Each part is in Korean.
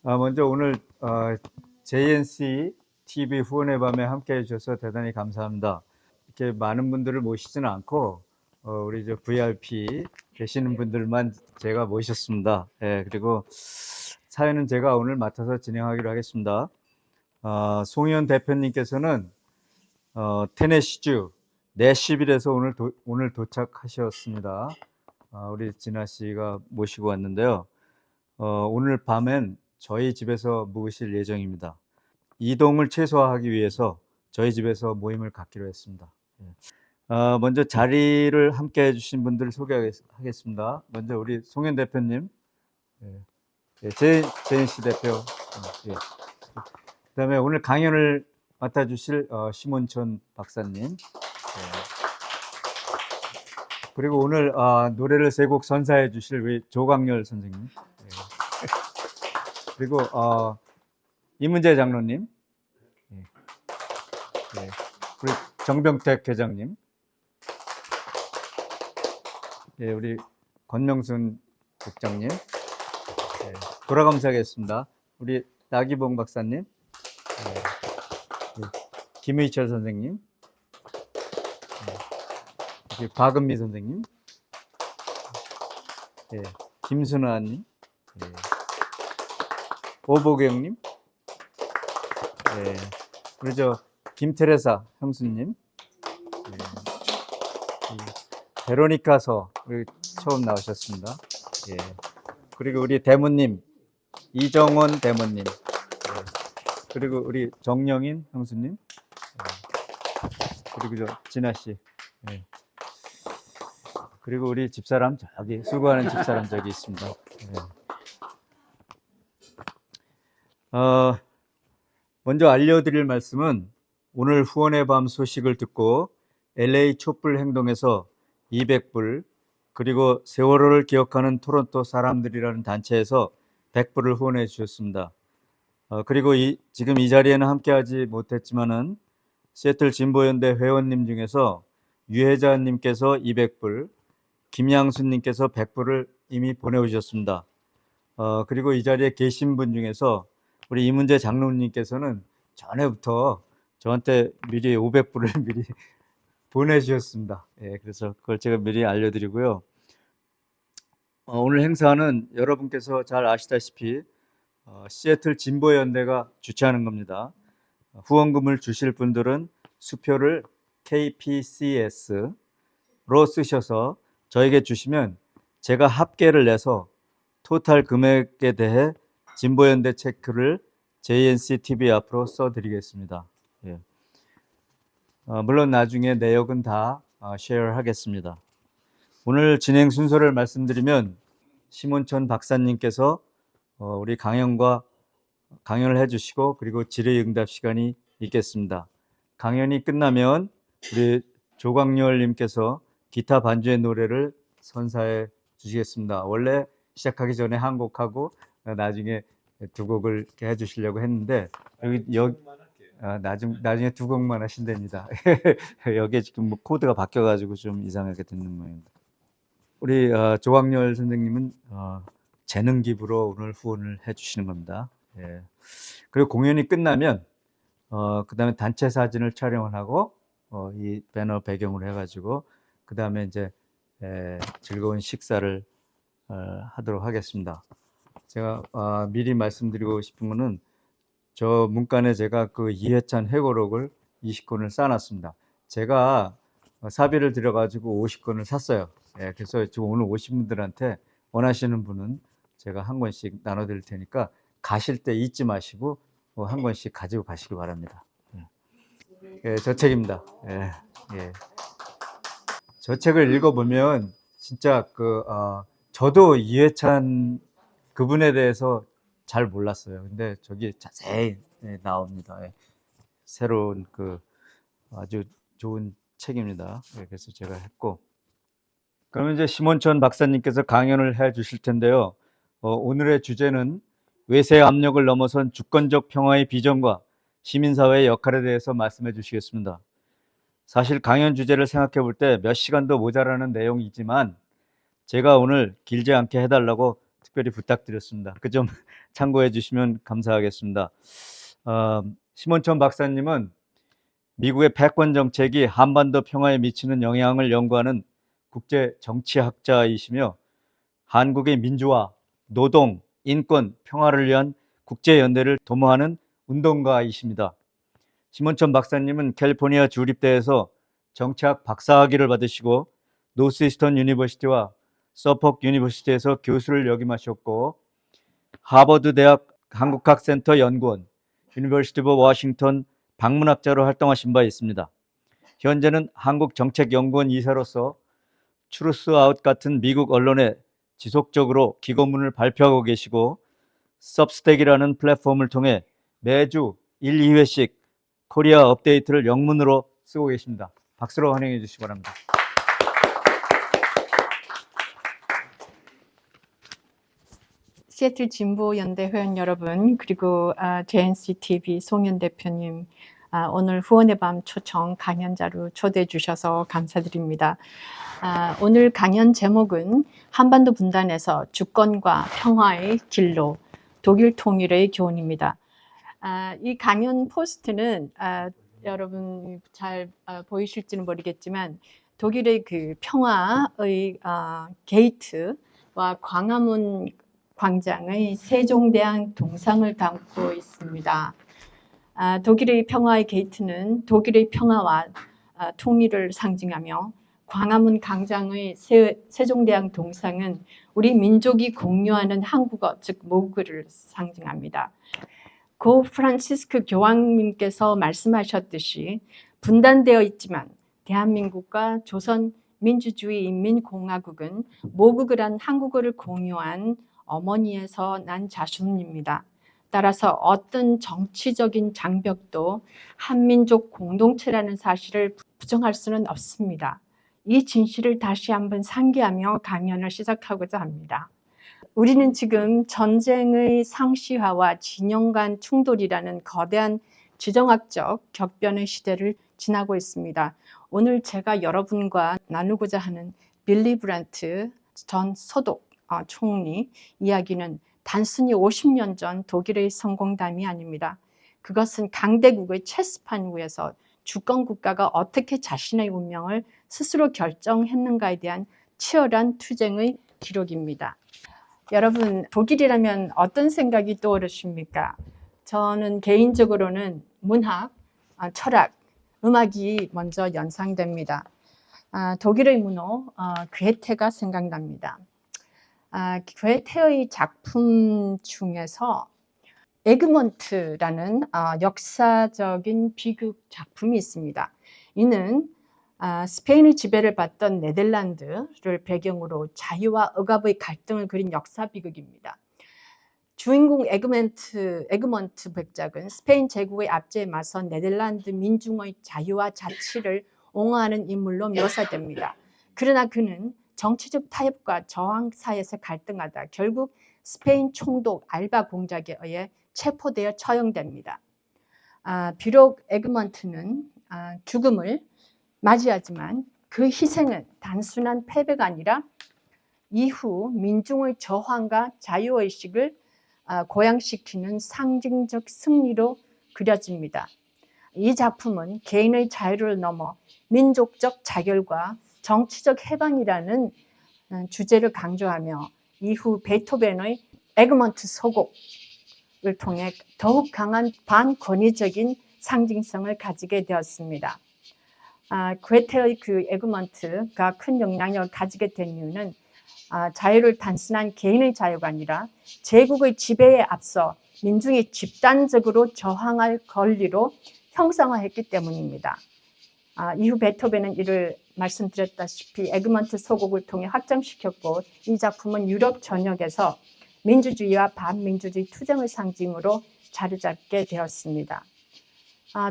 먼저 오늘 JNC TV 후원의 밤에 함께 해주셔서 대단히 감사합니다. 이렇게 많은 분들을 모시지는 않고 우리 저 VIP 계시는 분들만 제가 모셨습니다. 예, 그리고 사회는 제가 오늘 맡아서 진행하기로 하겠습니다. 송희연 대표님께서는 테네시주 내시빌에서 오늘 도착하셨습니다. 우리 진아 씨가 모시고 왔는데요. 오늘 밤엔 저희 집에서 묵으실 예정입니다. 이동을 최소화하기 위해서 저희 집에서 모임을 갖기로 했습니다. 먼저 자리를 함께 해주신 분들 소개하겠습니다. 먼저 우리 송현 대표님, 제인 씨 대표, 예. 그다음에 오늘 강연을 맡아주실 심원천 박사님, 그리고 오늘 노래를 세 곡 선사해 주실 우리 조광열 선생님, 그리고 이문재 장로님, 우리 정병택 회장님, 우리 권명순 국장님, 돌아감사하겠습니다. 우리 나기봉 박사님, 김의철 선생님, 박은미 선생님, 김순아님, 오보경님, 우리 저 김테레사 형수님, 베로니카서 우리 처음 나오셨습니다. 그리고 우리 대모님 이정원 대모님, 그리고 우리 정영인 형수님, 그리고 저 진아 씨, 그리고 우리 집사람 저기 수고하는 집사람 저기 있습니다. 먼저 알려드릴 말씀은 오늘 후원의 밤 소식을 듣고 LA 촛불 행동에서 200불, 그리고 세월호를 기억하는 토론토 사람들이라는 단체에서 100불을 후원해 주셨습니다. 그리고 지금 이 자리에는 함께하지 못했지만은 시애틀 진보연대 회원님 중에서 유혜자님께서 200불, 김양순님께서 100불을 이미 보내주셨습니다. 그리고 이 자리에 계신 분 중에서 우리 이문재 장로님께서는 전에부터 저한테 미리 500불을 미리 보내주셨습니다. 그래서 그걸 제가 미리 알려드리고요. 오늘 행사는 여러분께서 잘 아시다시피 시애틀 진보연대가 주최하는 겁니다. 후원금을 주실 분들은 수표를 KPCS로 쓰셔서 저에게 주시면 제가 합계를 내서 토탈 금액에 대해 진보연대 체크를 JNC TV 앞으로 써드리겠습니다. 물론 나중에 내역은 다 쉐어하겠습니다. 오늘 진행 순서를 말씀드리면 심원천 박사님께서 우리 강연을 해주시고 그리고 질의응답 시간이 있겠습니다. 강연이 끝나면 우리 조광열님께서 기타 반주의 노래를 선사해 주시겠습니다. 원래 시작하기 전에 한 곡하고 나중에 두 곡을 이렇게 해주시려고 했는데 여기 나중에 두 곡만 하신답니다. 여기에 지금 뭐 코드가 바뀌어가지고 좀 이상하게 듣는 모양입니다. 우리 조광열 선생님은 재능 기부로 오늘 후원을 해주시는 겁니다. 그리고 공연이 끝나면 그 다음에 단체 사진을 촬영을 하고 이 배너 배경으로 해가지고 그 다음에 이제 즐거운 식사를 하도록 하겠습니다. 제가 미리 말씀드리고 싶은 거는 저 문간에 제가 그 이해찬 회고록을 20권을 쌓아놨습니다. 제가 사비를 들여가지고 50권을 샀어요. 그래서 지금 오늘 오신 분들한테 원하시는 분은 제가 한 권씩 나눠드릴 테니까 가실 때 잊지 마시고 한 권씩 가지고 가시기 바랍니다. 저 책입니다. 저 책을 읽어보면 진짜 저도 이해찬 그분에 대해서 잘 몰랐어요. 근데 저기 자세히 나옵니다. 새로운 아주 좋은 책입니다. 그래서 제가 했고, 그러면 이제 심원천 박사님께서 강연을 해 주실 텐데요. 오늘의 주제는 외세 압력을 넘어선 주권적 평화의 비전과 시민사회의 역할에 대해서 말씀해 주시겠습니다. 사실 강연 주제를 생각해 볼 때 몇 시간도 모자라는 내용이지만 제가 오늘 길지 않게 해달라고 특별히 부탁드렸습니다. 그 점 참고해 주시면 감사하겠습니다. 심원천 박사님은 미국의 패권 정책이 한반도 평화에 미치는 영향을 연구하는 국제 정치학자이시며 한국의 민주화, 노동, 인권, 평화를 위한 국제연대를 도모하는 운동가이십니다. 심원천 박사님은 캘리포니아 주립대에서 정치학 박사학위를 받으시고 노스이스턴 유니버시티와 서폭 유니버시티에서 교수를 역임하셨고 하버드 대학 한국학센터 연구원, 유니버시티 오브 워싱턴 방문학자로 활동하신 바 있습니다. 현재는 한국정책연구원 이사로서 추루스 아웃 같은 미국 언론에 지속적으로 기고문을 발표하고 계시고 सब스택이라는 플랫폼을 통해 매주 1, 2회씩 코리아 업데이트를 영문으로 쓰고 계십니다. 박수로 환영해 주시기 바랍니다. 시애틀 진보연대 회원 여러분, 그리고 JNCTV 송현 대표님, 오늘 후원의 밤 초청 강연자로 초대해 주셔서 감사드립니다. 오늘 강연 제목은 한반도 분단에서 주권과 평화의 길로 독일 통일의 교훈입니다. 이 강연 포스트는 여러분 잘 보이실지는 모르겠지만 독일의 그 평화의 게이트와 광화문 광장의 세종대왕 동상을 담고 있습니다. 독일의 평화의 게이트는 독일의 평화와 통일을 상징하며 광화문 광장의 세종대왕 동상은 우리 민족이 공유하는 한국어, 즉 모국어를 상징합니다. 고 프란시스크 교황님께서 말씀하셨듯이 분단되어 있지만 대한민국과 조선민주주의 인민공화국은 모국을 한 한국어를 공유한 어머니에서 난 자손입니다. 따라서 어떤 정치적인 장벽도 한민족 공동체라는 사실을 부정할 수는 없습니다. 이 진실을 다시 한번 상기하며 강연을 시작하고자 합니다. 우리는 지금 전쟁의 상시화와 진영 간 충돌이라는 거대한 지정학적 격변의 시대를 지나고 있습니다. 오늘 제가 여러분과 나누고자 하는 빌리 브란트 전 소독 총리 이야기는 단순히 50년 전 독일의 성공담이 아닙니다. 그것은 강대국의 체스판 위에서 주권 국가가 어떻게 자신의 운명을 스스로 결정했는가에 대한 치열한 투쟁의 기록입니다. 여러분, 독일이라면 어떤 생각이 떠오르십니까? 저는 개인적으로는 문학, 철학, 음악이 먼저 연상됩니다. 독일의 문호 괴테가 생각납니다. 괴테의 작품 중에서 에그몬트라는 역사적인 비극 작품이 있습니다. 이는 스페인의 지배를 받던 네덜란드를 배경으로 자유와 억압의 갈등을 그린 역사 비극입니다. 주인공 에그먼트 백작은 스페인 제국의 압제에 맞선 네덜란드 민중의 자유와 자치를 옹호하는 인물로 묘사됩니다. 그러나 그는 정치적 타협과 저항 사이에서 갈등하다 결국 스페인 총독 알바 공작에 의해 체포되어 처형됩니다. 비록 에그먼트는 죽음을 맞이하지만 그 희생은 단순한 패배가 아니라 이후 민중의 저항과 자유의식을 고양시키는 상징적 승리로 그려집니다. 이 작품은 개인의 자유를 넘어 민족적 자결과 정치적 해방이라는 주제를 강조하며 이후 베토벤의 에그먼트 소곡을 통해 더욱 강한 반권위적인 상징성을 가지게 되었습니다. 괴테의 그 에그먼트가 큰 영향력을 가지게 된 이유는 자유를 단순한 개인의 자유가 아니라 제국의 지배에 앞서 민중이 집단적으로 저항할 권리로 형상화했기 때문입니다. 이후 베토벤은 이를 말씀드렸다시피 에그먼트 소곡을 통해 확장시켰고 이 작품은 유럽 전역에서 민주주의와 반민주주의 투쟁의 상징으로 자리 잡게 되었습니다.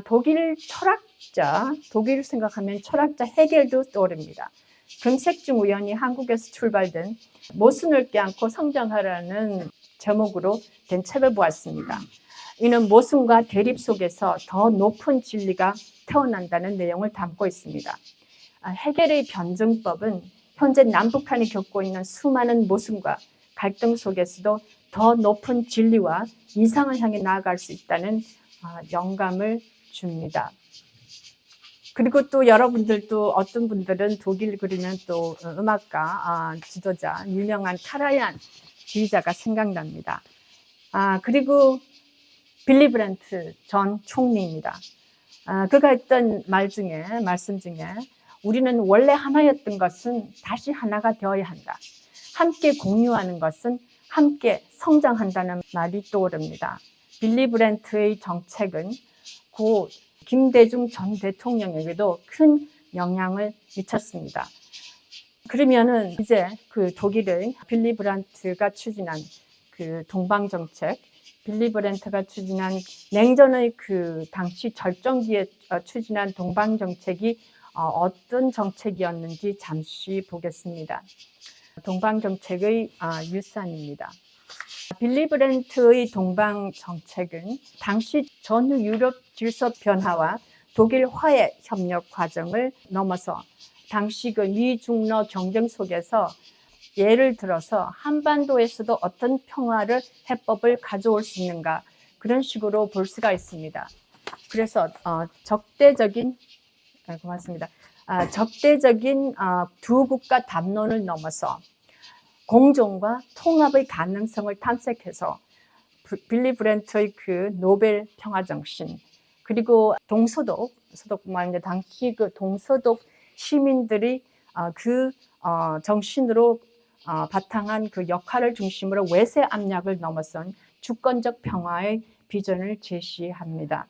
독일 생각하면 철학자 헤겔도 떠오릅니다. 금색중 우연히 한국에서 출발된 모순을 껴안고 성장하라는 제목으로 된 책을 보았습니다. 이는 모순과 대립 속에서 더 높은 진리가 태어난다는 내용을 담고 있습니다. 헤겔의 변증법은 현재 남북한이 겪고 있는 수많은 모순과 갈등 속에서도 더 높은 진리와 이상을 향해 나아갈 수 있다는 영감을 줍니다. 그리고 또 여러분들도 어떤 분들은 독일 그리면 또 음악가, 지도자, 유명한 카라얀 지휘자가 생각납니다. 그리고 빌리 브랜트 전 총리입니다. 그가 했던 말씀 중에 우리는 원래 하나였던 것은 다시 하나가 되어야 한다. 함께 공유하는 것은 함께 성장한다는 말이 떠오릅니다. 빌리 브랜트의 정책은 고 김대중 전 대통령에게도 큰 영향을 미쳤습니다. 그러면은 이제 그 독일의 빌리 브란트가 추진한 그 동방정책, 빌리 브랜트가 추진한 냉전의 그 당시 절정기에 추진한 동방정책이 어떤 정책이었는지 잠시 보겠습니다. 동방정책의 유산입니다. 빌리 브랜트의 동방정책은 당시 전후 유럽 질서 변화와 독일 화해 협력 과정을 넘어서 당시 그 미중러 경쟁 속에서 예를 들어서 한반도에서도 어떤 평화를 해법을 가져올 수 있는가 그런 식으로 볼 수가 있습니다. 그래서 적대적인 두 국가 담론을 넘어서 공존과 통합의 가능성을 탐색해서 빌리 브랜트의 그 노벨 평화정신 그리고 소독뿐만 아니라 당시 그 동서독 시민들이 그 정신으로 바탕한 그 역할을 중심으로 외세 압력을 넘어선 주권적 평화의 비전을 제시합니다.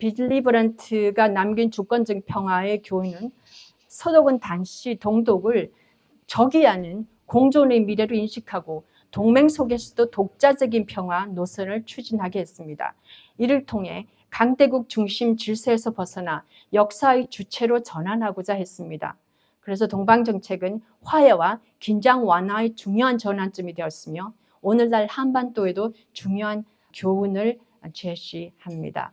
빌리 브랜트가 남긴 주권적 평화의 교훈은 서독은 당시 동독을 적이 아닌 공존의 미래로 인식하고 동맹 속에서도 독자적인 평화 노선을 추진하게 했습니다. 이를 통해 강대국 중심 질서에서 벗어나 역사의 주체로 전환하고자 했습니다. 그래서 동방정책은 화해와 긴장 완화의 중요한 전환점이 되었으며 오늘날 한반도에도 중요한 교훈을 제시합니다.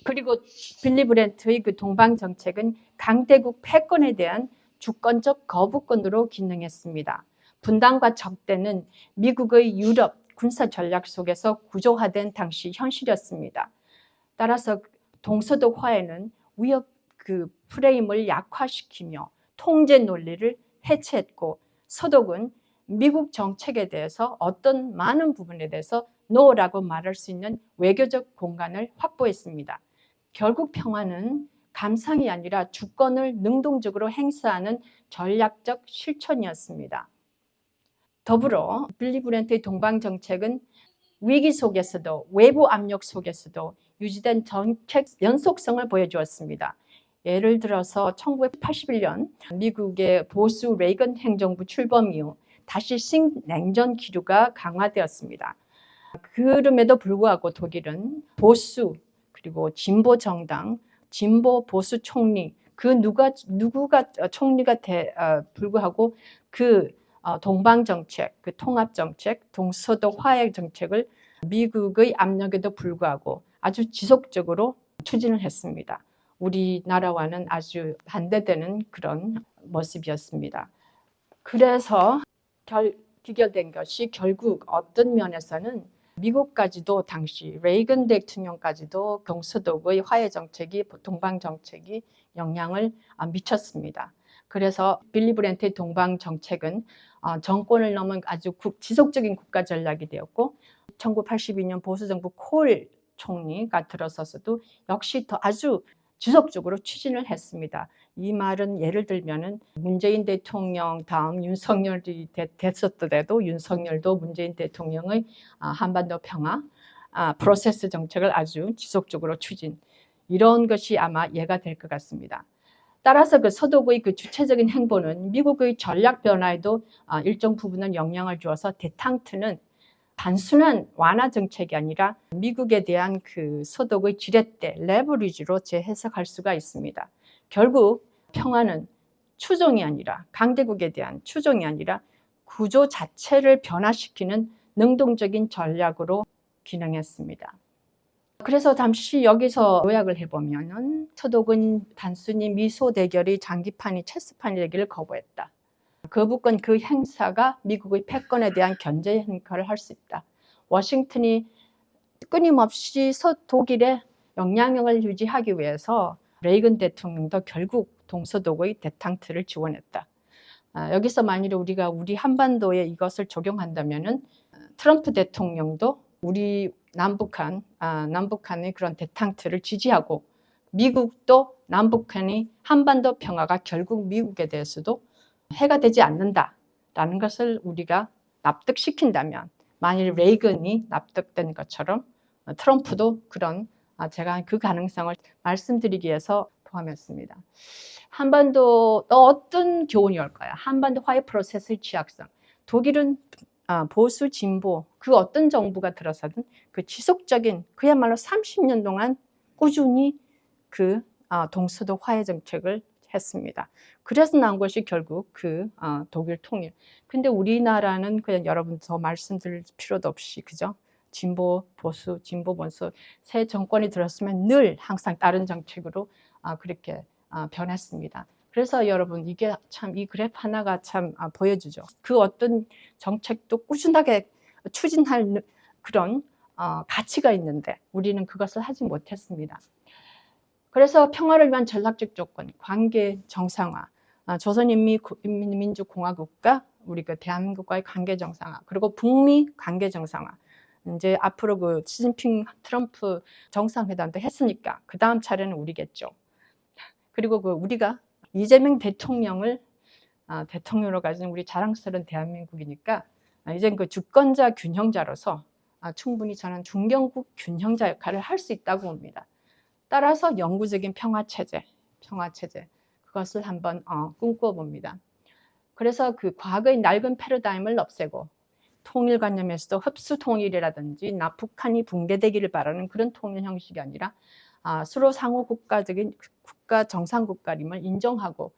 그리고 빌리 브랜트의 그 동방정책은 강대국 패권에 대한 주권적 거부권으로 기능했습니다. 분단과 적대는 미국의 유럽 군사 전략 속에서 구조화된 당시 현실이었습니다. 따라서 동서독 화해는 위협 그 프레임을 약화시키며 통제 논리를 해체했고 서독은 미국 정책에 대해서 어떤 많은 부분에 대해서 노라고 말할 수 있는 외교적 공간을 확보했습니다. 결국 평화는 감상이 아니라 주권을 능동적으로 행사하는 전략적 실천이었습니다. 더불어 빌리 브랜트의 동방정책은 위기 속에서도 외부 압력 속에서도 유지된 정책 연속성을 보여주었습니다. 예를 들어서 1981년 미국의 보수 레이건 행정부 출범 이후 다시 신냉전 기류가 강화되었습니다. 그럼에도 불구하고 독일은 보수 그리고 진보 정당, 진보 보수 총리 그 누구가 총리가 불구하고 그 동방 정책, 그 통합 정책, 동서독 화해 정책을 미국의 압력에도 불구하고 아주 지속적으로 추진을 했습니다. 우리나라와는 아주 반대되는 그런 모습이었습니다. 그래서 귀결된 것이 결국 어떤 면에서는 미국까지도 당시 레이건 대통령까지도 동서독의 화해 정책이 동방 정책이 영향을 미쳤습니다. 그래서 빌리 브랜트의 동방 정책은 정권을 넘은 아주 지속적인 국가 전략이 되었고 1982년 보수정부 콜 총리가 들어서서도 역시 더 아주 지속적으로 추진을 했습니다. 이 말은 예를 들면은 문재인 대통령 다음 윤석열이 됐었더라도 윤석열도 문재인 대통령의 한반도 평화 프로세스 정책을 아주 지속적으로 추진 이런 것이 아마 예가 될 것 같습니다. 따라서 그 서독의 그 주체적인 행보는 미국의 전략 변화에도 일정 부분은 영향을 주어서 데탕트는 단순한 완화 정책이 아니라 미국에 대한 그 서독의 지렛대, 레버리지로 재해석할 수가 있습니다. 결국 평화는 추종이 아니라 강대국에 대한 추종이 아니라 구조 자체를 변화시키는 능동적인 전략으로 기능했습니다. 그래서 잠시 여기서 요약을 해보면은 서독은 단순히 미소 대결이 장기판이 체스판이라기를 거부했다. 거부권 그 행사가 미국의 패권에 대한 견제 역할을 할 수 있다. 워싱턴이 끊임없이 독일의 영향력을 유지하기 위해서 레이건 대통령도 결국 동서독의 대탕트를 지원했다. 여기서 만일에 우리가 우리 한반도에 이것을 적용한다면은 트럼프 대통령도 우리 남북한의 그런 대탕트를 지지하고 미국도 남북한의 한반도 평화가 결국 미국에 대해서도 해가 되지 않는다라는 것을 우리가 납득시킨다면 만일 레이건이 납득된 것처럼 트럼프도 그런 제가 그 가능성을 말씀드리기 위해서 포함했습니다. 한반도 어떤 교훈이 올까요? 한반도 화해 프로세스의 취약성. 독일은 보수 진보 그 어떤 정부가 들어서든 그 지속적인 그야말로 30년 동안 꾸준히 그 동서독 화해 정책을 했습니다. 그래서 나온 것이 결국 그 독일 통일. 근데 우리나라는 그냥 여러분 더 말씀드릴 필요도 없이 그죠? 진보 보수 새 정권이 들었으면 늘 항상 다른 정책으로 그렇게 변했습니다. 그래서 여러분 이게 참 이 그래프 하나가 참 보여주죠. 그 어떤 정책도 꾸준하게 추진할 그런 가치가 있는데 우리는 그것을 하지 못했습니다. 그래서 평화를 위한 전략적 조건, 관계 정상화, 조선인민민주공화국과 우리 그 대한민국과의 관계 정상화, 그리고 북미 관계 정상화. 이제 앞으로 그 시진핑 트럼프 정상회담도 했으니까 그 다음 차례는 우리겠죠. 그리고 그 우리가 이재명 대통령을 대통령으로 가진 우리 자랑스러운 대한민국이니까 이젠 그 주권자 균형자로서 충분히 저는 중견국 균형자 역할을 할 수 있다고 봅니다. 따라서 영구적인 평화체제 그것을 한번 꿈꿔봅니다. 그래서 그 과거의 낡은 패러다임을 없애고 통일관념에서도 흡수통일이라든지 북한이 붕괴되기를 바라는 그런 통일 형식이 아니라 서로 상호 국가적인 국가 정상국가임을 인정하고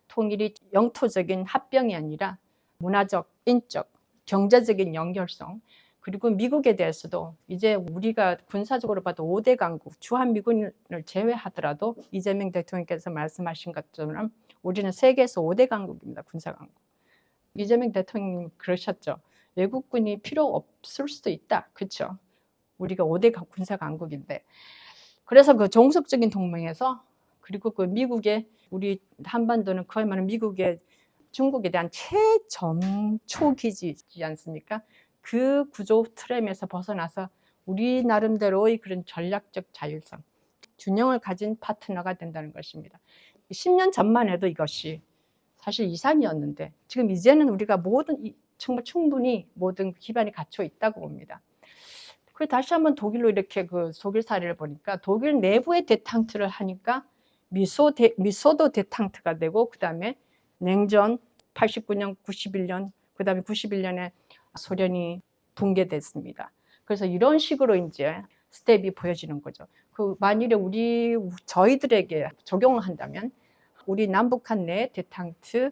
통일이 영토적인 합병이 아니라 문화적, 인적, 경제적인 연결성 그리고 미국에 대해서도 이제 우리가 군사적으로 봐도 5대 강국, 주한미군을 제외하더라도 이재명 대통령께서 말씀하신 것처럼 우리는 세계에서 5대 강국입니다. 군사 강국. 이재명 대통령님 그러셨죠. 외국군이 필요 없을 수도 있다. 그렇죠? 우리가 5대 군사 강국인데. 그래서 그 종속적인 동맹에서 그리고 그 미국의 우리 한반도는 그야말로 미국의 중국에 대한 최점초 기지지 않습니까? 그 구조 트램에서 벗어나서 우리 나름대로의 그런 전략적 자율성, 균형을 가진 파트너가 된다는 것입니다. 10년 전만 해도 이것이 사실 이상이었는데 지금 이제는 우리가 정말 충분히 모든 기반이 갖춰 있다고 봅니다. 그리고 다시 한번 독일로 이렇게 그 독일 사례를 보니까 독일 내부의 대탕트를 하니까 미소도 대탕트가 되고 그 다음에 냉전 89년, 91년, 그 다음에 91년에 소련이 붕괴됐습니다. 그래서 이런 식으로 이제 스텝이 보여지는 거죠. 그 만일에 저희들에게 적용을 한다면 우리 남북한 내 대탕트,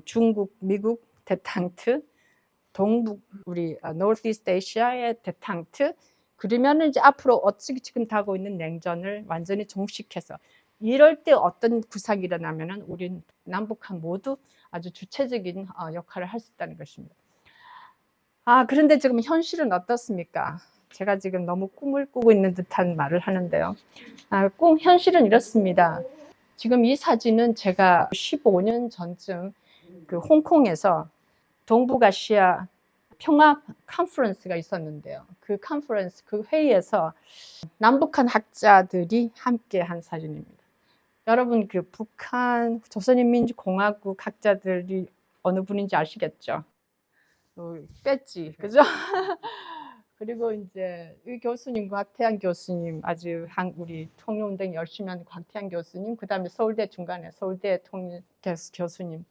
중국, 미국 대탕트, 동북 우리 노스이스트 아시아의 대탕트 그러면 이제 앞으로 어찌 지금 하고 있는 냉전을 완전히 종식해서 이럴 때 어떤 구상이 일어나면은 우리 남북한 모두 아주 주체적인 역할을 할 수 있다는 것입니다. 그런데 지금 현실은 어떻습니까? 제가 지금 너무 꿈을 꾸고 있는 듯한 말을 하는데요. 현실은 이렇습니다. 지금 이 사진은 제가 15년 전쯤 그 홍콩에서 동북아시아 평화 컨퍼런스가 있었는데요. 그 회의에서 남북한 학자들이 함께 한 사진입니다. 여러분 그 북한 조선인민주공화국 학자들이 어느 분인지 아시겠죠? 뺐지, 그죠? 그리고 이제 이 교수님, 곽태양 교수님, 아주 우리 통일운동 열심히 하는 곽태양 교수님, 그 다음에 서울대 통일 교수님.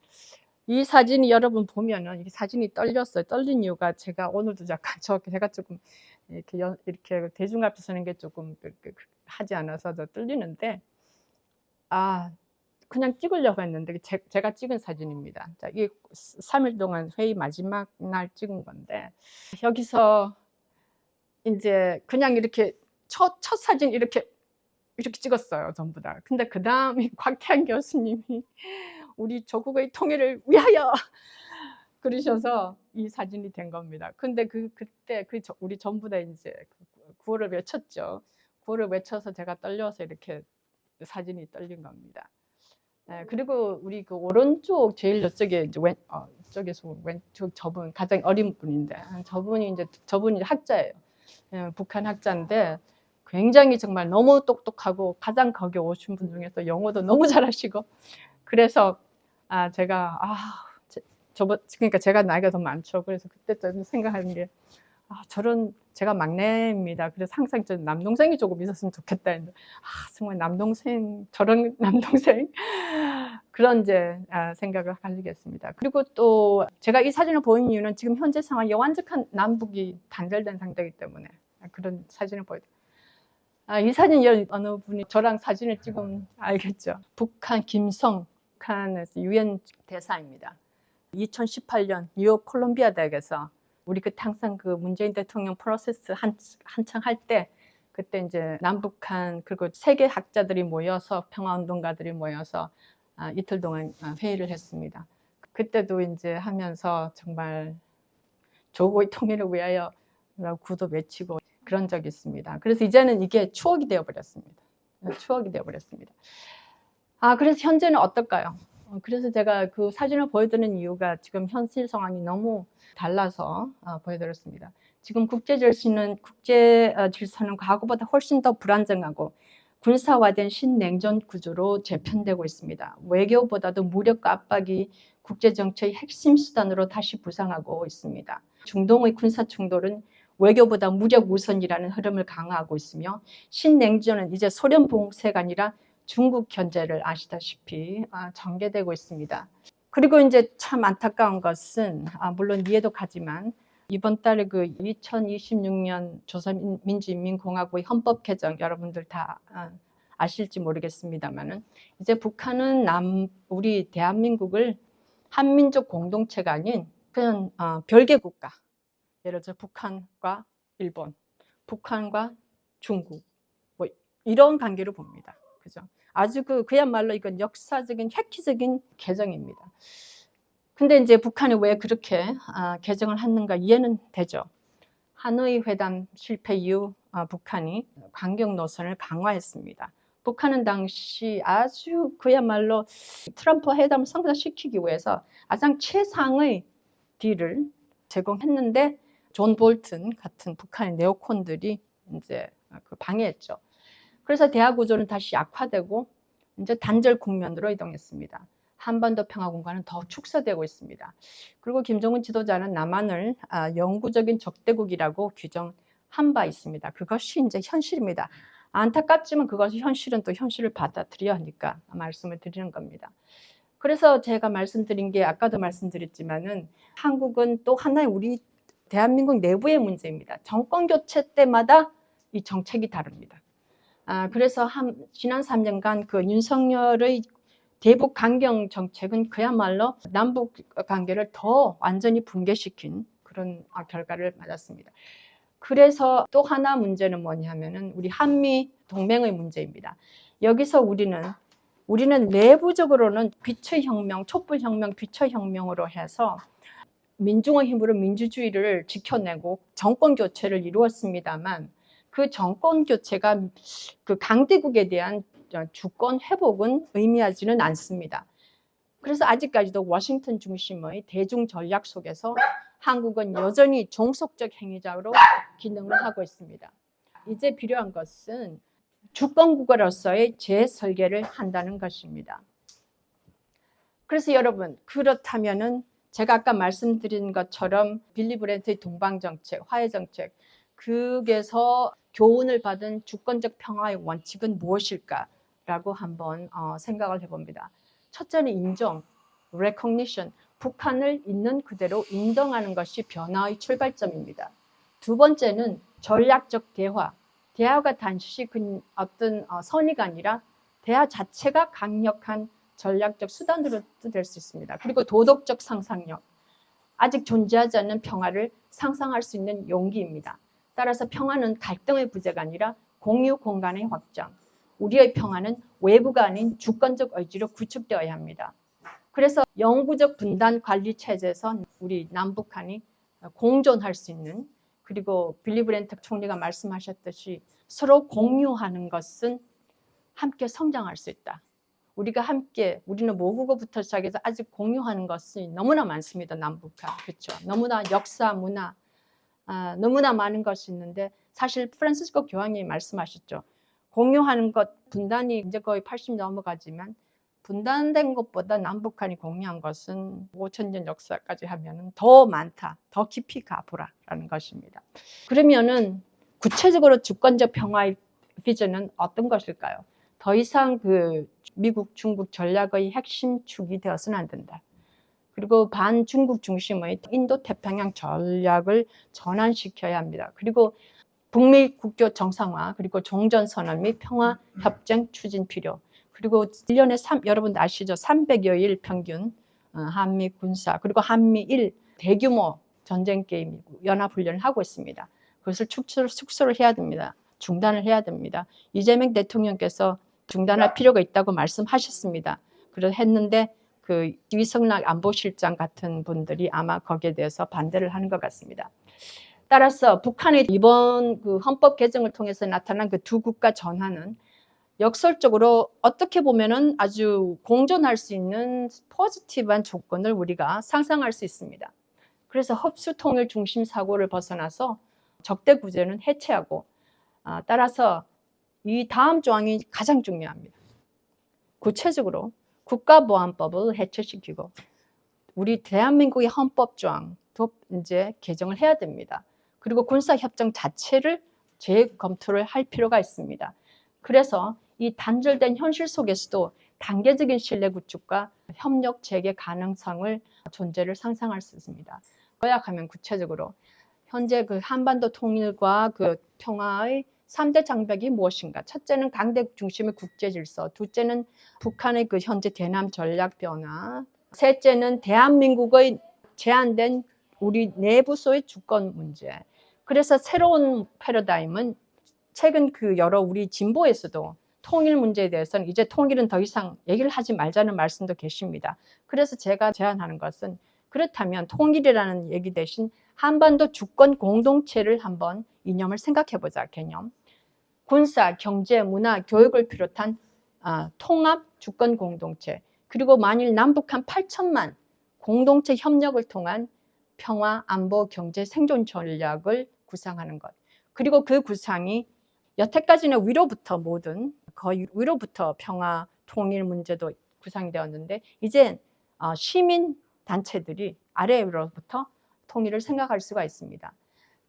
이 사진이 여러분 보면은 이 사진이 떨렸어요. 떨린 이유가 제가 오늘도 약간 제가 조금 이렇게 대중 앞에 서는 게 조금 하지 않아서 떨리는데, 그냥 찍으려고 했는데 제가 찍은 사진입니다. 자, 이게 3일 동안 회의 마지막 날 찍은 건데 여기서 이제 그냥 이렇게 첫 사진 이렇게 찍었어요. 전부 다. 근데 그 다음에 곽태양 교수님이 우리 조국의 통일을 위하여 그러셔서 이 사진이 된 겁니다. 근데 그때 우리 전부 다 이제 구호를 외쳤죠. 구호를 외쳐서 제가 떨려서 이렇게 사진이 떨린 겁니다. 네, 그리고 우리 그 오른쪽 제일 저쪽에 이제 저쪽에서 왼쪽 저분 가장 어린 분인데 저분이 학자예요. 예, 북한 학자인데 굉장히 정말 너무 똑똑하고 가장 거기 오신 분 중에서 영어도 너무 잘하시고 그래서 제가 그러니까 제가 나이가 더 많죠. 그래서 그때 좀 생각하는 게 저런 제가 막내입니다. 그래서 항상 저 남동생이 조금 있었으면 좋겠다 했는데 정말 저런 남동생 그런 이제 생각을 가지겠습니다. 그리고 또 제가 이 사진을 보인 이유는 지금 현재 상황이 완벽한 남북이 단절된 상태이기 때문에 그런 사진을 보여드립니다. 이 사진 어느 분이 저랑 사진을 찍으면 알겠죠. 북한 김성, 북한에서 유엔 대사입니다. 2018년 뉴욕 콜롬비아 대학에서 우리 항상 그 문재인 대통령 프로세스 한창 할 때 그때 이제 남북한 그리고 세계 학자들이 모여서 평화운동가들이 모여서 이틀 동안 회의를 했습니다. 그때도 이제 하면서 정말 조국의 통일을 위하여라고 구도 외치고 그런 적이 있습니다. 그래서 이제는 이게 추억이 되어버렸습니다. 추억이 되어버렸습니다. 그래서 현재는 어떨까요? 그래서 제가 그 사진을 보여드리는 이유가 지금 현실 상황이 너무 달라서 보여드렸습니다. 지금 국제 질서는 과거보다 훨씬 더 불안정하고 군사화된 신냉전 구조로 재편되고 있습니다. 외교보다도 무력과 압박이 국제정치의 핵심 수단으로 다시 부상하고 있습니다. 중동의 군사 충돌은 외교보다 무력 우선이라는 흐름을 강화하고 있으며 신냉전은 이제 소련 봉쇄가 아니라 중국 견제를 아시다시피 전개되고 있습니다. 그리고 이제 참 안타까운 것은 물론 이해도 가지만 이번 달에 그 2026년 조선민주인민공화국의 헌법 개정 여러분들 다 아실지 모르겠습니다만은 이제 북한은 우리 대한민국을 한민족 공동체가 아닌 그냥 별개 국가, 예를 들어 북한과 일본, 북한과 중국 뭐 이런 관계로 봅니다. 그죠? 아주 그야말로 이건 역사적인 획기적인 개정입니다. 근데 이제 북한이 왜 그렇게 개정을 했는가 이해는 되죠. 하노이 회담 실패 이후 북한이 강경 노선을 강화했습니다. 북한은 당시 아주 그야말로 트럼프 회담을 성사시키기 위해서 가장 최상의 딜을 제공했는데 존 볼튼 같은 북한의 네오콘들이 이제 방해했죠. 그래서 대화 구조는 다시 약화되고 이제 단절 국면으로 이동했습니다. 한반도 평화공간은 더 축소되고 있습니다. 그리고 김정은 지도자는 남한을 영구적인 적대국이라고 규정한 바 있습니다. 그것이 이제 현실입니다. 안타깝지만 그것이 현실은 또 현실을 받아들여야 하니까 말씀을 드리는 겁니다. 그래서 제가 말씀드린 게 아까도 말씀드렸지만은 한국은 또 하나의 우리 대한민국 내부의 문제입니다. 정권 교체 때마다 이 정책이 다릅니다. 그래서 지난 3년간 그 윤석열의 대북 강경 정책은 그야말로 남북 관계를 더 완전히 붕괴시킨 그런 결과를 맞았습니다. 그래서 또 하나 문제는 뭐냐면은 우리 한미 동맹의 문제입니다. 여기서 우리는 내부적으로는 빛의 혁명, 촛불 혁명, 빛의 혁명으로 해서 민중의 힘으로 민주주의를 지켜내고 정권 교체를 이루었습니다만 그 정권 교체가 그 강대국에 대한 주권 회복은 의미하지는 않습니다. 그래서 아직까지도 워싱턴 중심의 대중 전략 속에서 한국은 여전히 종속적 행위자로 기능을 하고 있습니다. 이제 필요한 것은 주권국가로서의 재설계를 한다는 것입니다. 그래서 여러분 그렇다면은 제가 아까 말씀드린 것처럼 빌리 브랜트의 동방정책, 화해정책 그게서 교훈을 받은 주권적 평화의 원칙은 무엇일까라고 한번 생각을 해봅니다. 첫째는 인정, recognition, 북한을 있는 그대로 인정하는 것이 변화의 출발점입니다. 두 번째는 전략적 대화, 대화가 단지 어떤 선의가 아니라 대화 자체가 강력한 전략적 수단으로도 될 수 있습니다. 그리고 도덕적 상상력, 아직 존재하지 않는 평화를 상상할 수 있는 용기입니다. 따라서 평화는 갈등의 부재가 아니라 공유 공간의 확장, 우리의 평화는 외부가 아닌 주권적 의지로 구축되어야 합니다. 그래서 영구적 분단 관리 체제에서 우리 남북한이 공존할 수 있는, 그리고 빌리 브랜트 총리가 말씀하셨듯이 서로 공유하는 것은 함께 성장할 수 있다. 우리가 함께, 우리는 모국어부터 시작해서 아직 공유하는 것이 너무나 많습니다. 남북한. 그렇죠. 너무나 역사, 문화, 너무나 많은 것이 있는데, 사실 프란시스코 교황이 말씀하셨죠. 공유하는 것, 분단이 이제 거의 80 넘어가지만 분단된 것보다 남북한이 공유한 것은 5,000년 역사까지 하면 더 많다. 더 깊이 가보라라는 것입니다. 그러면은 구체적으로 주권적 평화의 비전은 어떤 것일까요? 더 이상 그 미국, 중국 전략의 핵심 축이 되어서는 안 된다. 그리고 반중국 중심의 인도 태평양 전략을 전환시켜야 합니다. 그리고 북미 국교 정상화, 그리고 종전선언 및 평화협정 추진 필요. 그리고 1년에 여러분 아시죠? 300여일 평균 한미 군사, 그리고 한미일 대규모 전쟁 게임 연합훈련을 하고 있습니다. 그것을 축소를 해야 됩니다. 중단을 해야 됩니다. 이재명 대통령께서 중단할 필요가 있다고 말씀하셨습니다. 그래서 했는데 그 위성락 안보실장 같은 분들이 아마 거기에 대해서 반대를 하는 것 같습니다. 따라서 북한의 이번 그 헌법 개정을 통해서 나타난 그 두 국가 전환은 역설적으로 어떻게 보면은 아주 공존할 수 있는 포지티브한 조건을 우리가 상상할 수 있습니다. 그래서 흡수 통일 중심 사고를 벗어나서 적대 구제는 해체하고, 따라서 이 다음 조항이 가장 중요합니다. 구체적으로 국가보안법을 해체시키고 우리 대한민국의 헌법 조항도 이제 개정을 해야 됩니다. 그리고 군사협정 자체를 재검토를 할 필요가 있습니다. 그래서 이 단절된 현실 속에서도 단계적인 신뢰 구축과 협력 재개 가능성을 존재를 상상할 수 있습니다. 요약하면 구체적으로 현재 그 한반도 통일과 그 평화의 3대 장벽이 무엇인가? 첫째는 강대국 중심의 국제 질서, 둘째는 북한의 그 현재 대남 전략 변화, 셋째는 대한민국의 제한된 우리 내부소의 주권 문제. 그래서 새로운 패러다임은 최근 그 여러 우리 진보에서도 통일 문제에 대해서는 이제 통일은 더 이상 얘기를 하지 말자는 말씀도 계십니다. 그래서 제가 제안하는 것은, 그렇다면 통일이라는 얘기 대신 한반도 주권 공동체를 한번 이념을 생각해보자. 개념. 군사, 경제, 문화, 교육을 비롯한 통합 주권 공동체, 그리고 만일 남북한 8천만 공동체 협력을 통한 평화, 안보, 경제 생존 전략을 구상하는 것. 그리고 그 구상이 여태까지는 위로부터 모든 거의 위로부터 평화, 통일 문제도 구상이 되었는데, 이제 시민 단체들이 아래로부터 통일을 생각할 수가 있습니다.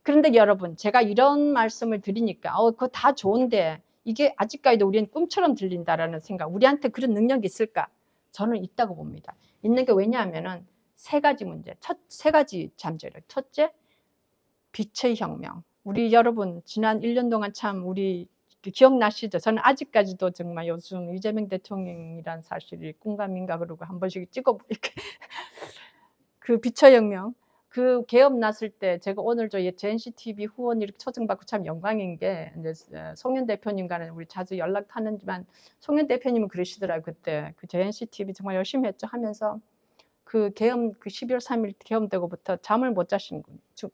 그런데 여러분, 제가 이런 말씀을 드리니까 그거 다 좋은데 이게 아직까지도 우리는 꿈처럼 들린다라는 생각, 우리한테 그런 능력이 있을까? 저는 있다고 봅니다. 있는 게 왜냐하면은 세 가지 문제, 세 가지 잠재력. 첫째, 빛의 혁명. 우리 여러분 지난 1년 동안 참 우리 기억나시죠? 저는 아직까지도 정말 요즘 이재명 대통령이란 사실이 꿈감인가 그러고 한 번씩 찍어 이렇게 그 빛의 혁명, 그 개업 났을 때 제가 오늘 저 JNCTV 후원 이렇게 초청받고 참 영광인 게, 이제 송현 대표님과는 우리 자주 연락하는지만 송현 대표님은 그러시더라고요. 그때 그 JNCTV 정말 열심히 했죠 하면서 그 개엄 그 12월 3일 개엄되고부터 잠을 못 자신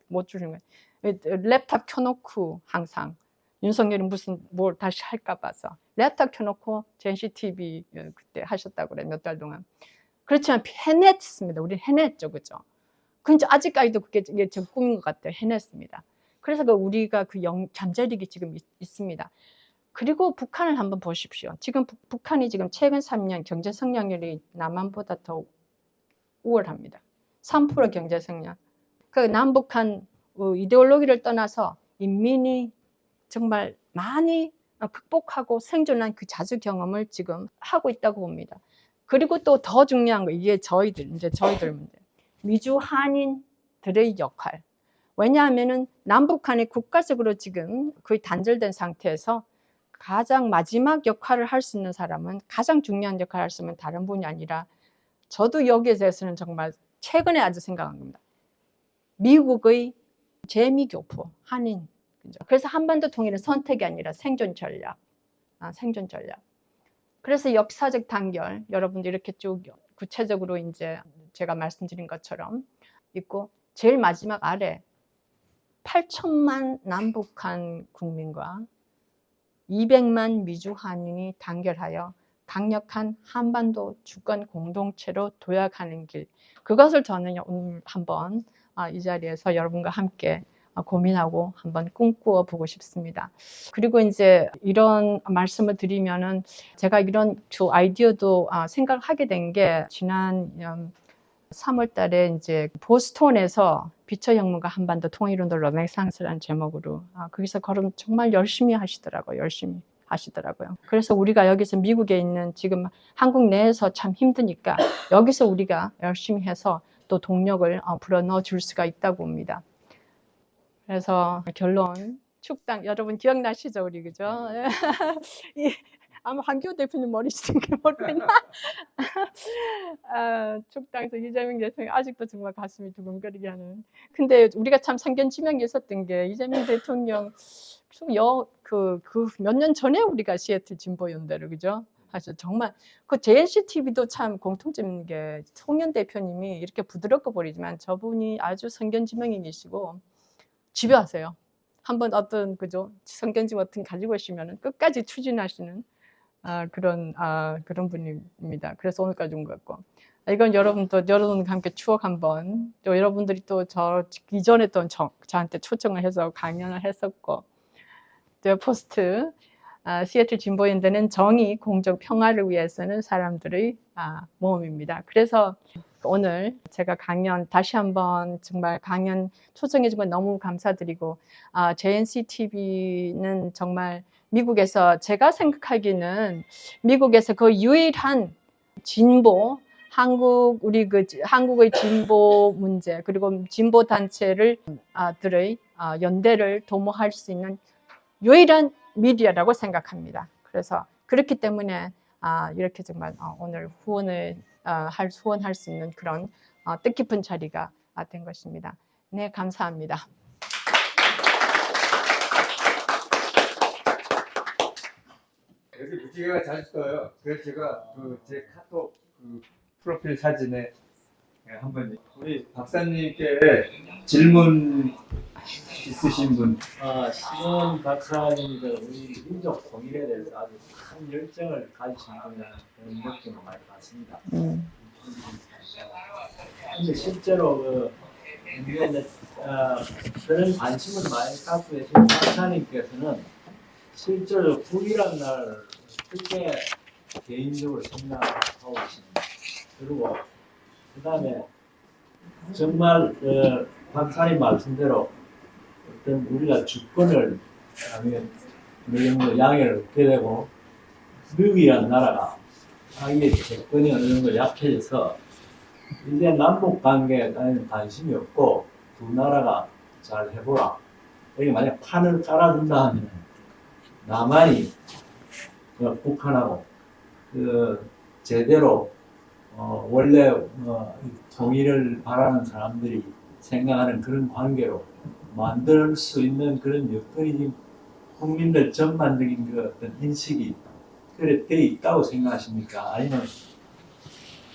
못 주신 거예요. 랩탑 켜놓고 항상 윤석열이 무슨 뭘 다시 할까 봐서 랩탑 켜놓고 JNCTV 그때 하셨다고 그래, 몇 달 동안. 그렇지만 해냈습니다. 우리 해냈죠, 그죠? 근데 아직까지도 그게 제 꿈인 것 같아요. 해냈습니다. 그래서 우리가 그 잠재력이 지금 있습니다. 그리고 북한을 한번 보십시오. 지금 북한이 지금 최근 3년 경제 성장률이 남한보다 더 우월합니다. 3% 경제 성장. 그 남북한 이데올로기를 떠나서 인민이 정말 많이 극복하고 생존한 그 자주 경험을 지금 하고 있다고 봅니다. 그리고 또 더 중요한 거, 이게 저희들 문제. 미주 한인들의 역할. 왜냐하면은 남북한이 국가적으로 지금 거의 단절된 상태에서 가장 마지막 역할을 할 수 있는 사람은, 가장 중요한 역할을 할 수 있는 다른 분이 아니라, 저도 여기에 대해서는 정말 최근에 아주 생각한 겁니다. 미국의 재미교포, 한인. 그래서 한반도 통일은 선택이 아니라 생존 전략. 생존 전략. 그래서 역사적 단결, 여러분들 이렇게 쭉 구체적으로 이제 제가 말씀드린 것처럼 있고, 제일 마지막 아래 8천만 남북한 국민과 200만 미주 한인이 단결하여 강력한 한반도 주권 공동체로 도약하는 길, 그것을 저는 오늘 한번 이 자리에서 여러분과 함께 고민하고 한번 꿈꾸어 보고 싶습니다. 그리고 이제 이런 말씀을 드리면은 제가 이런 아이디어도 생각하게 된 게 지난 3월 달에 이제 보스턴에서 비처 혁명과 한반도 통일운동 르네상스라는 제목으로 거기서 걸음 정말 열심히 하시더라고요. 열심히 하시더라고요. 그래서 우리가 여기서 미국에 있는 지금 한국 내에서 참 힘드니까 여기서 우리가 열심히 해서 또 동력을 불어넣어 줄 수가 있다고 봅니다. 그래서 결론, 축당 여러분 기억나시죠, 우리 그죠? 아마 한기호 대표님 머리신지 모르겠나? 축당에서 이재명 대통령 아직도 정말 가슴이 두근거리게 하는. 근데 우리가 참 선견지명이 있었던 게 이재명 대통령 몇 년 전에 우리가 시애틀 진보연대를 그죠? 사실 정말 그 JNC TV도 참 공통점인 게 송년 대표님이 이렇게 부드럽고 보이지만 저분이 아주 선견지명인이시고 집요하세요. 한번 어떤 그죠 선견지 같은 가지고 오시면은 끝까지 추진하시는 그런 분입니다. 그래서 오늘까지 온 것 같고, 이건 여러분과 함께 추억 한번, 또 여러분들이 또 이전에 또 저한테 초청을 해서 강연을 했었고, 또 포스트 시애틀 진보연대는 정의, 공정, 평화를 위해서는 사람들의 모험입니다. 그래서 오늘 제가 강연 다시 한번 정말 강연 초청해 준 건 너무 감사드리고, JNC TV는 정말 미국에서 제가 생각하기는 미국에서 그 유일한 진보 한국의 진보 문제 그리고 진보 단체를 들의 연대를 도모할 수 있는 유일한 미디어라고 생각합니다. 그래서 그렇기 때문에 이렇게 정말 오늘 후원할 수 있는 그런 뜻깊은 자리가 된 것입니다. 네, 감사합니다. 여기 무지개가 자주 떠요. 그래서 제가 제 카톡 프로필 사진에 한번 우리 박사님께 질문 있으신 분. 신원 박사님도 우리 민족 통일에 대해서 아주 큰 열정을 가지신 분이라는 그런 느낌을 많이 받습니다. 근데 실제로 그런 관심을 많이 갖고 계신 박사님께서는 실제로 9.1한 날 크게 개인적으로 생각하고 계십니다. 그리고 그 다음에 정말 박사님 말씀대로 어떤 우리가 주권을 어느 정도 양해를 얻게 되고 미국이라는 나라가 자기의 재권이 어느 정도 약해져서 이제 남북 관계에 관심이 없고 두 나라가 잘 해보라. 여기 만약 판을 깔아준다 하면 남한이 북한하고 제대로 원래 통일을 바라는 사람들이 생각하는 그런 관계로 만들 수 있는 그런 여건이 지금 국민들 전반적인 그 어떤 인식이 그래 돼 있다고 생각하십니까? 아니면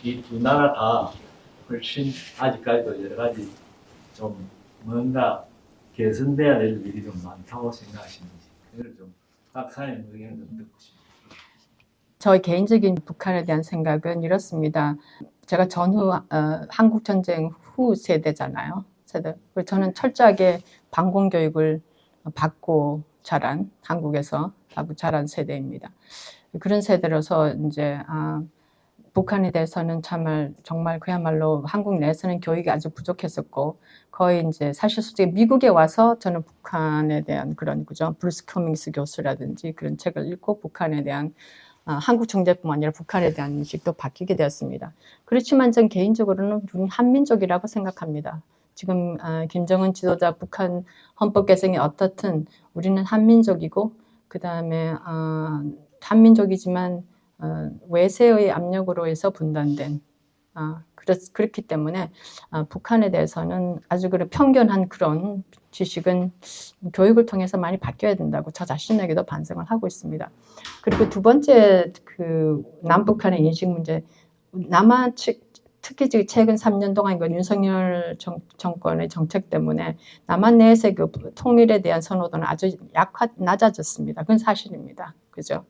이 두 나라 다 훨씬 아직까지도 여러 가지 좀 뭔가 개선돼야 될 일이 좀 많다고 생각하시는지 그걸 좀 박사님 의견을 좀 듣고 싶습니다. 저의 개인적인 북한에 대한 생각은 이렇습니다. 제가 전후 한국 전쟁 후 세대잖아요. 그래서 저는 철저하게 반공 교육을 받고 자란 한국에서 자란 세대입니다. 그런 세대로서 이제 북한에 대해서는 정말 그야말로 한국 내에서는 교육이 아주 부족했었고 거의 이제 사실 솔직히 미국에 와서 저는 북한에 대한 그런 그죠 브루스 커밍스 교수라든지 그런 책을 읽고 북한에 대한 한국 정제뿐만 아니라 북한에 대한 인식도 바뀌게 되었습니다. 그렇지만 전 개인적으로는 우리는 한민족이라고 생각합니다. 지금 김정은 지도자 북한 헌법 개정이 어떻든 우리는 한민족이고 그 다음에 한민족이지만 외세의 압력으로 해서 분단된 그렇기 때문에 북한에 대해서는 아주 편견한 그런 지식은 교육을 통해서 많이 바뀌어야 된다고 저 자신에게도 반성을 하고 있습니다. 그리고 두 번째 남북한의 인식 문제 남한 특히 지금 최근 3년 동안 그 윤석열 정권의 정책 때문에 남한 내에서의 그 통일에 대한 선호도는 아주 낮아졌습니다. 그건 사실입니다. 그죠?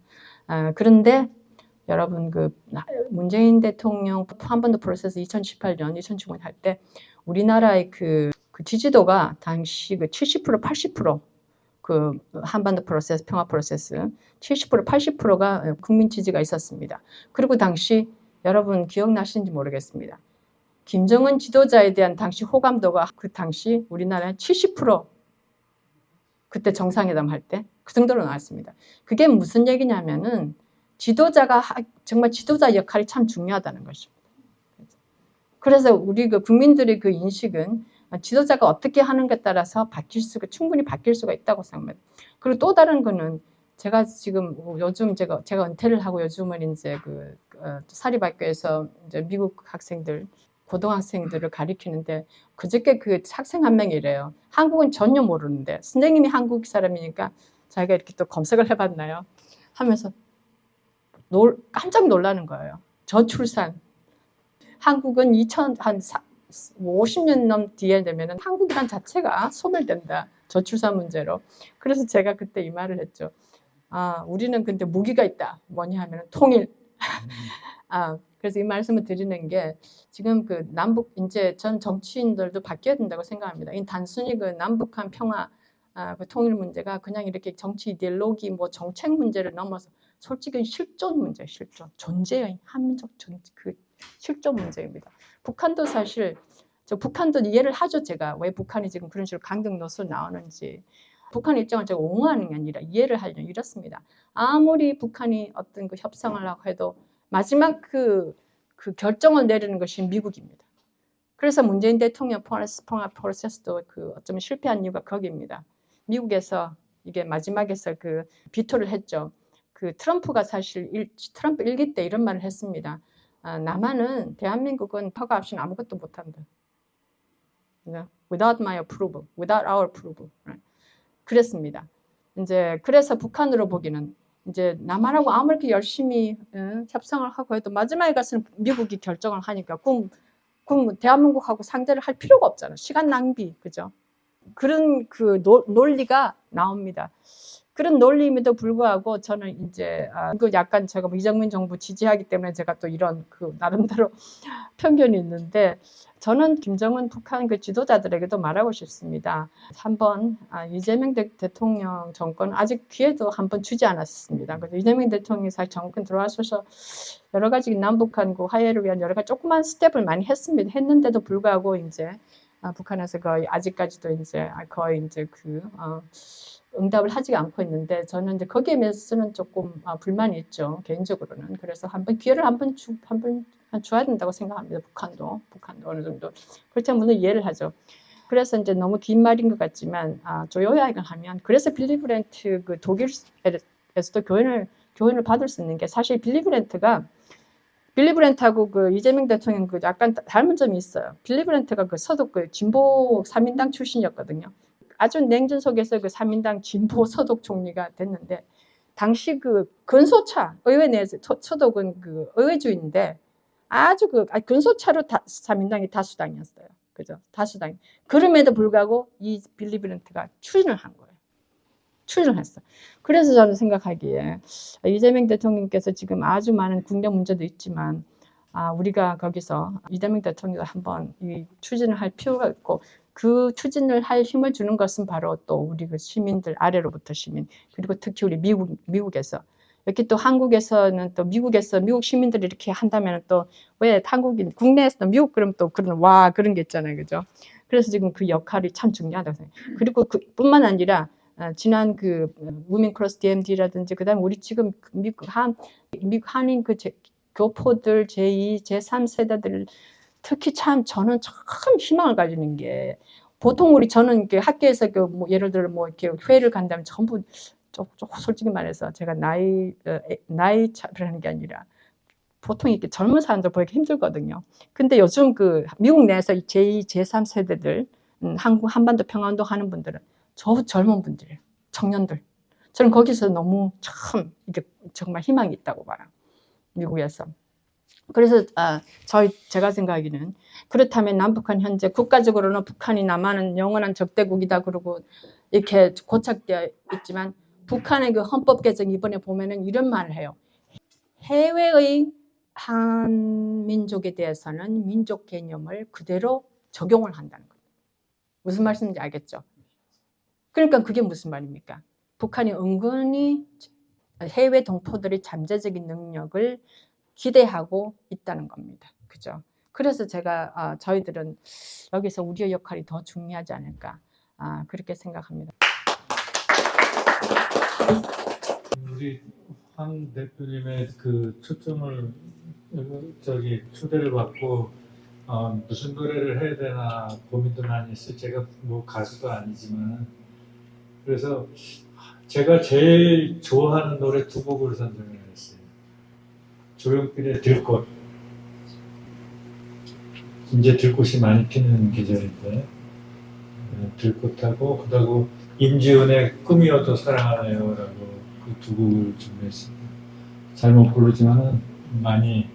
그런데 여러분 그 문재인 대통령 한반도 프로세스 2018년, 2019년 할 때 우리나라의 그 지지도가 당시 그 70%, 80% 그 한반도 프로세스, 평화 프로세스 70%, 80%가 국민 지지가 있었습니다. 그리고 당시 여러분 기억나시는지 모르겠습니다. 김정은 지도자에 대한 당시 호감도가 그 당시 우리나라의 70% 그때 정상회담 할 때 그 정도로 나왔습니다. 그게 무슨 얘기냐면은 지도자가 정말 지도자 역할이 참 중요하다는 것입니다. 그래서 우리 그 국민들의 그 인식은 지도자가 어떻게 하는 것에 따라서 충분히 바뀔 수가 있다고 생각합니다. 그리고 또 다른 거는 제가 지금 요즘 제가 은퇴를 하고 요즘은 이제 사립학교에서 이제 미국 학생들, 고등학생들을 가리키는데 그저께 그 학생 한 명이래요. 한국은 전혀 모르는데 선생님이 한국 사람이니까 자기가 이렇게 또 검색을 해봤나요? 하면서 깜짝 놀라는 거예요. 저출산. 한국은 50년 넘 뒤에 되면 한국이란 자체가 소멸된다. 저출산 문제로. 그래서 제가 그때 이 말을 했죠. 우리는 근데 무기가 있다. 뭐냐 하면 통일. 그래서 이 말씀을 드리는 게 지금 그 남북 이제 전 정치인들도 바뀌어야 된다고 생각합니다. 이 단순히 그 남북한 평화 그 통일 문제가 그냥 이렇게 정치 이데올로기 뭐 정책 문제를 넘어서 솔직히 실존 문제, 실존 존재의 한민족 그 실존 문제입니다. 북한도 사실 북한도 이해를 하죠. 제가 왜 북한이 지금 그런 식으로 강경 노선을 나오는지. 북한 입장을 제가 옹호하는 게 아니라 이해를 하려면 이렇습니다. 아무리 북한이 어떤 그 협상을 하고 해도 마지막 그 결정을 내리는 것이 미국입니다. 그래서 문재인 대통령 평화 프로세스도 어쩌면 실패한 이유가 거기입니다. 미국에서 이게 마지막에서 그 비토를 했죠. 트럼프가 사실 트럼프 일기 때 이런 말을 했습니다. 남한은 대한민국은 허가 없이는 아무것도 못한다. Without my approval, without our approval. 그랬습니다. 이제 그래서 북한으로 보기는 이제 남한하고 아무리 열심히 협상을 하고 해도 마지막에 가서는 미국이 결정을 하니까 그럼 대한민국하고 상대를 할 필요가 없잖아. 시간 낭비, 그죠? 그런 그 논리가 나옵니다. 그런 논리임에도 불구하고 저는 이제 이거 약간 제가 이정민 정부 지지하기 때문에 제가 또 이런 나름대로 편견이 있는데 저는 김정은 북한 그 지도자들에게도 말하고 싶습니다. 한번 이재명 대통령 정권 아직 기회도 한번 주지 않았습니다. 그래서 이재명 대통령이 사실 정권 들어와서 여러 가지 남북한 그 화해를 위한 여러 가지 조그만 스텝을 많이 했는데도 불구하고 이제 북한에서 거의 아직까지도 이제 거의 이제 응답을 하지 않고 있는데 저는 이제 거기에 대해서는 조금 불만이 있죠. 개인적으로는. 그래서 기회를 한번 줘야 된다고 생각합니다. 북한도 어느 정도. 그렇다면 물론 이해를 하죠. 그래서 이제 너무 긴 말인 것 같지만 요약을 하면 그래서 빌리 브랜트 그 독일에서도 교훈을 받을 수 있는 게 사실 빌리 브랜트하고 그 이재명 대통령 약간 닮은 점이 있어요. 빌리 브랜트가 서독 진보 3인당 출신이었거든요. 아주 냉전 속에서 3인당 진보 서독 총리가 됐는데 당시 근소차 의회 내에서 서독은 의회주의인데 아주 근소차로 3인당이 다수당이었어요. 그죠? 다수당. 그럼에도 불구하고 이 빌리 브랜트가 추진을 한 거예요. 추진을 했어. 그래서 저는 생각하기에 이재명 대통령께서 지금 아주 많은 국내 문제도 있지만 우리가 거기서 이재명 대통령도 한번 이 추진을 할 필요가 있고 그 추진을 할 힘을 주는 것은 바로 또 우리 시민들 아래로부터 시민 그리고 특히 우리 미국에서 이렇게 또 한국에서는 또 미국 시민들이 이렇게 한다면 또 왜 한국인 국내에서 미국 그러면 또 그런 게 있잖아요, 그죠? 그래서 지금 그 역할이 참 중요하다고 생각해요. 그리고 뿐만 아니라 지난 무민 크로스 DMD라든지 그다음에 우리 지금 미국 한인 교포들 제2, 제3 세대들 특히 저는 참 희망을 가지는 게 보통 저는 학교에서 예를 들어 이렇게 회의를 간다면 전부 솔직히 말해서 제가 나이 차를 하는 게 아니라 보통 이렇게 젊은 사람들 보기 힘들거든요. 근데 요즘 미국 내에서 제2, 제3 세대들 한반도 평화운동 하는 분들은 젊은 분들이에요. 청년들. 저는 거기서 너무 참 이게 정말 희망이 있다고 봐요. 미국에서. 그래서 제가 생각하기는 그렇다면 남북한 현재 국가적으로는 북한이 남한은 영원한 적대국이다 그러고 이렇게 고착되어 있지만 북한의 그 헌법 개정 이번에 보면은 이런 말을 해요. 해외의 한민족에 대해서는 민족 개념을 그대로 적용을 한다는 거예요. 무슨 말씀인지 알겠죠? 그러니까 그게 무슨 말입니까? 북한이 은근히 해외 동포들의 잠재적인 능력을 기대하고 있다는 겁니다. 그죠? 그래서 제가 저희들은 여기서 우리의 역할이 더 중요하지 않을까 그렇게 생각합니다. 우리 황 대표님의 그 초청을 초대를 받고 무슨 노래를 해야 되나 고민도 많이 했어요. 제가 뭐 가수도 아니지만 그래서 제가 제일 좋아하는 노래 두 곡을 선정을 했어요. 조용필의 들꽃. 이제 들꽃이 많이 피는 계절인데 들꽃하고 그다고 임지은의 꿈이어도 사랑하네요라고 그 두 곡을 준비했습니다. 잘못 부르지만은 많이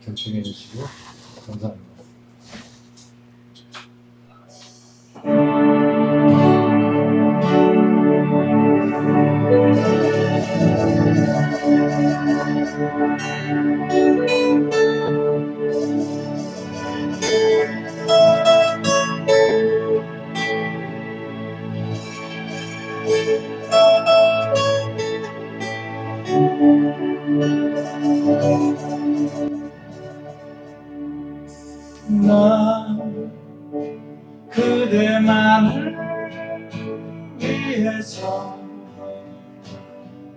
경청해 주시고 감사합니다. 난 그대만을 위해서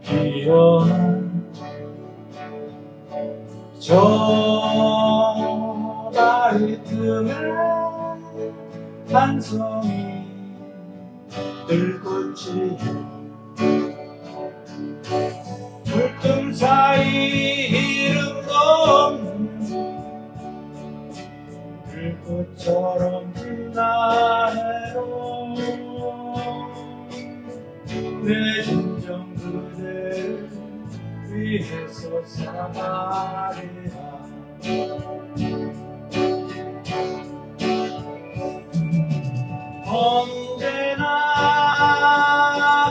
피어난 저 바위 틈에 한 송이 들꽃이 불금 사이 이름도 없는 들꽃처럼 빛나네요. 내 진정 그대를 위해서 살아가리라. 언제나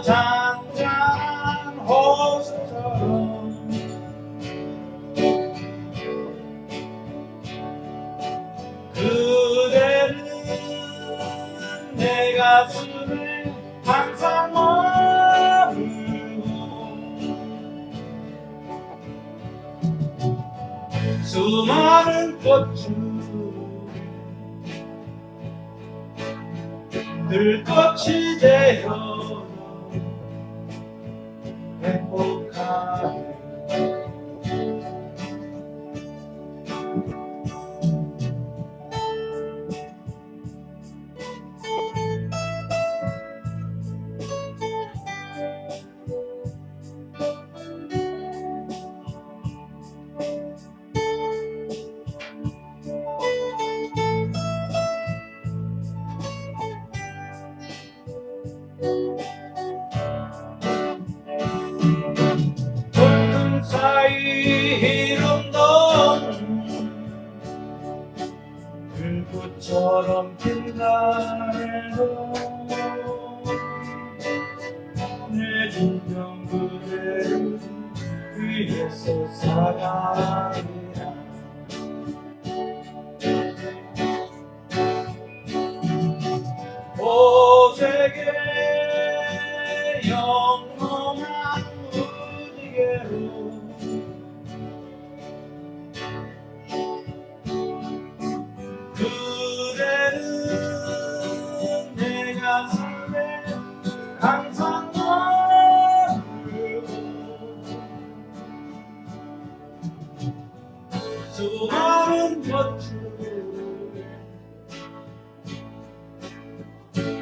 잔잔한 호수처럼 그대는 내 가슴에 항상 머물고 수많은 꽃들 들꽃이 되어 행복하게 붉은 사이 이름도 없는 들꽃처럼 빛나네요. 내 진정 그대를 위해서 살아가리라. 오색의 영롱한 무지개로 그대는 내 가슴에 항상 머물고 수많은 꽃들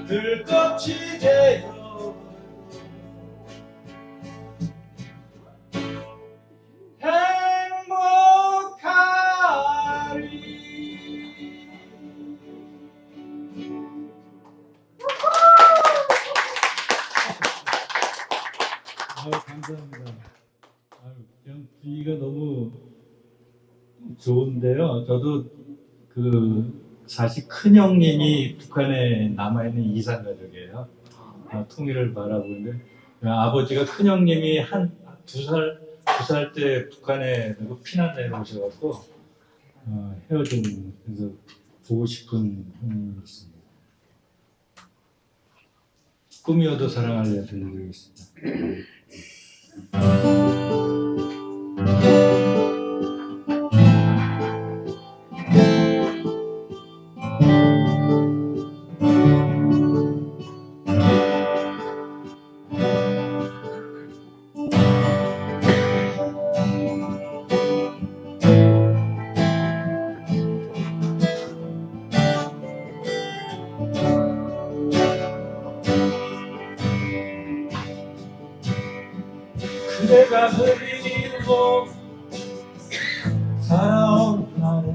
들꽃이 되어 행복하리. 감사합니다. 분위기가 너무 좋은데요. 저도 사실 큰 형님이 북한에 남아있는 이산가족이에요. 통일을 바라고 있는데 아버지가 큰 형님이 한 2살 때 북한에 피난 내려오셔갖고 헤어진, 그래서 보고 싶은 형님이 있습니다. 꿈이어도 사랑할래 들려드리겠습니다. 그대가 그리고 살아온 날에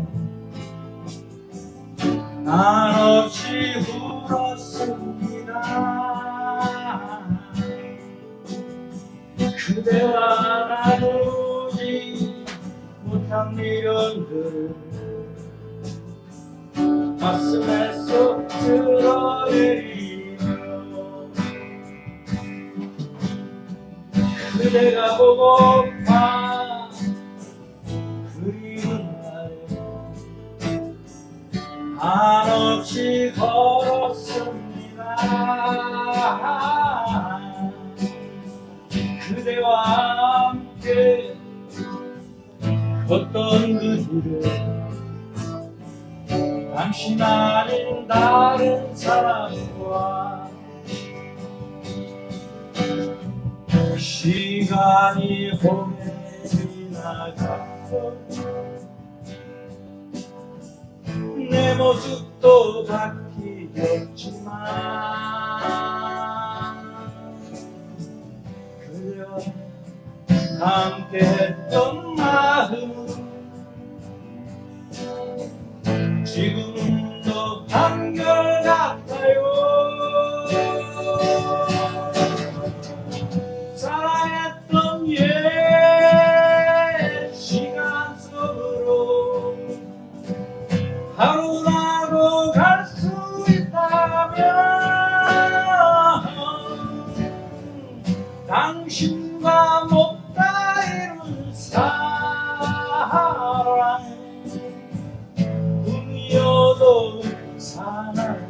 한없이 울었습니다. 그대와 나누지 못한 미련들을 가슴에 쏙 드러내리며 그대가 보고파 그리운 날에 한없이 걸었습니다. 그대와 함께 걷던 그 길을 당신 아닌 다른 사람과 시간이 오래 지나갔고 내 모습도 바뀌었지만 그대와 함께했던 마음은 지금도 한결같아요. 사랑했던 옛 시간 속으로 하루라도 갈 수 있다면 당신과 못다 이룬 사랑 꿈이어도 사날래요.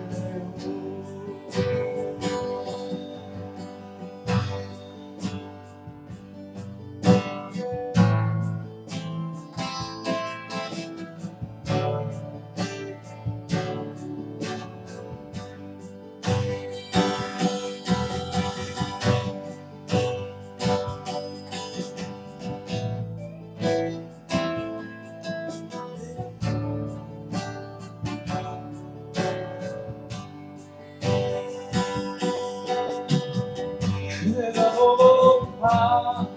그대가 보고파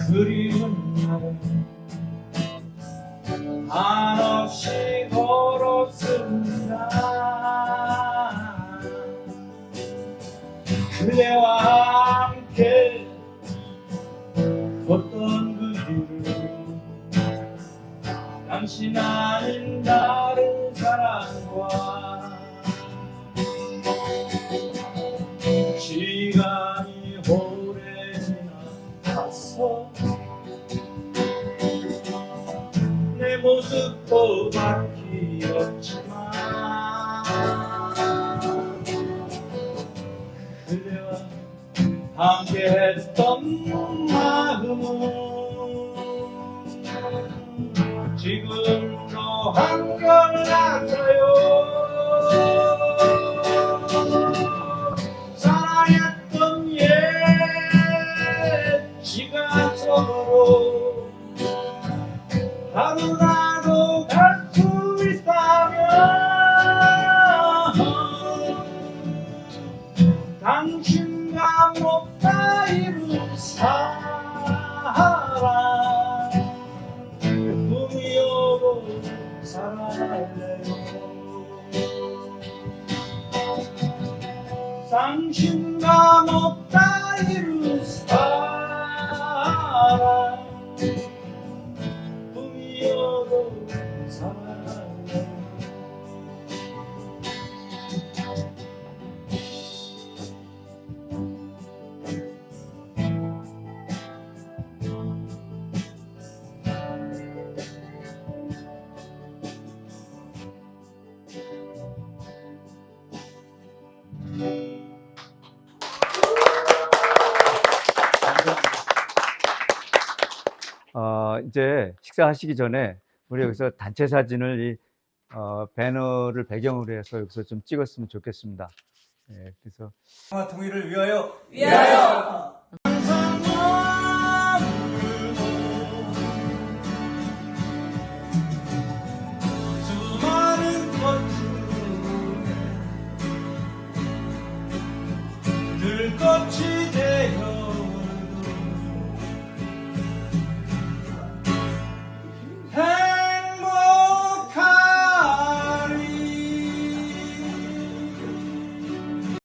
그리운 날에 한없이 걸었습니다. 그대와 함께 걷던 그 길을 당신 아닌 다른 사람과 시간이 오래 지나갔어 내 모습도 바뀌었지만 그대와 함께했던 마음은 지금도 한결같아요. 사랑했던 옛 시간 속으로 하루라도 갈 수 있다면 당신과 못다 이룬 사랑 꿈이어도 사랑할래요. 당신과 못다 이룬 사랑 꿈이 이제 식사하시기 전에 우리 여기서 단체 사진을 이 배너를 배경으로 해서 여기서 좀 찍었으면 좋겠습니다. 예, 그래서 통일을 위하여. 위하여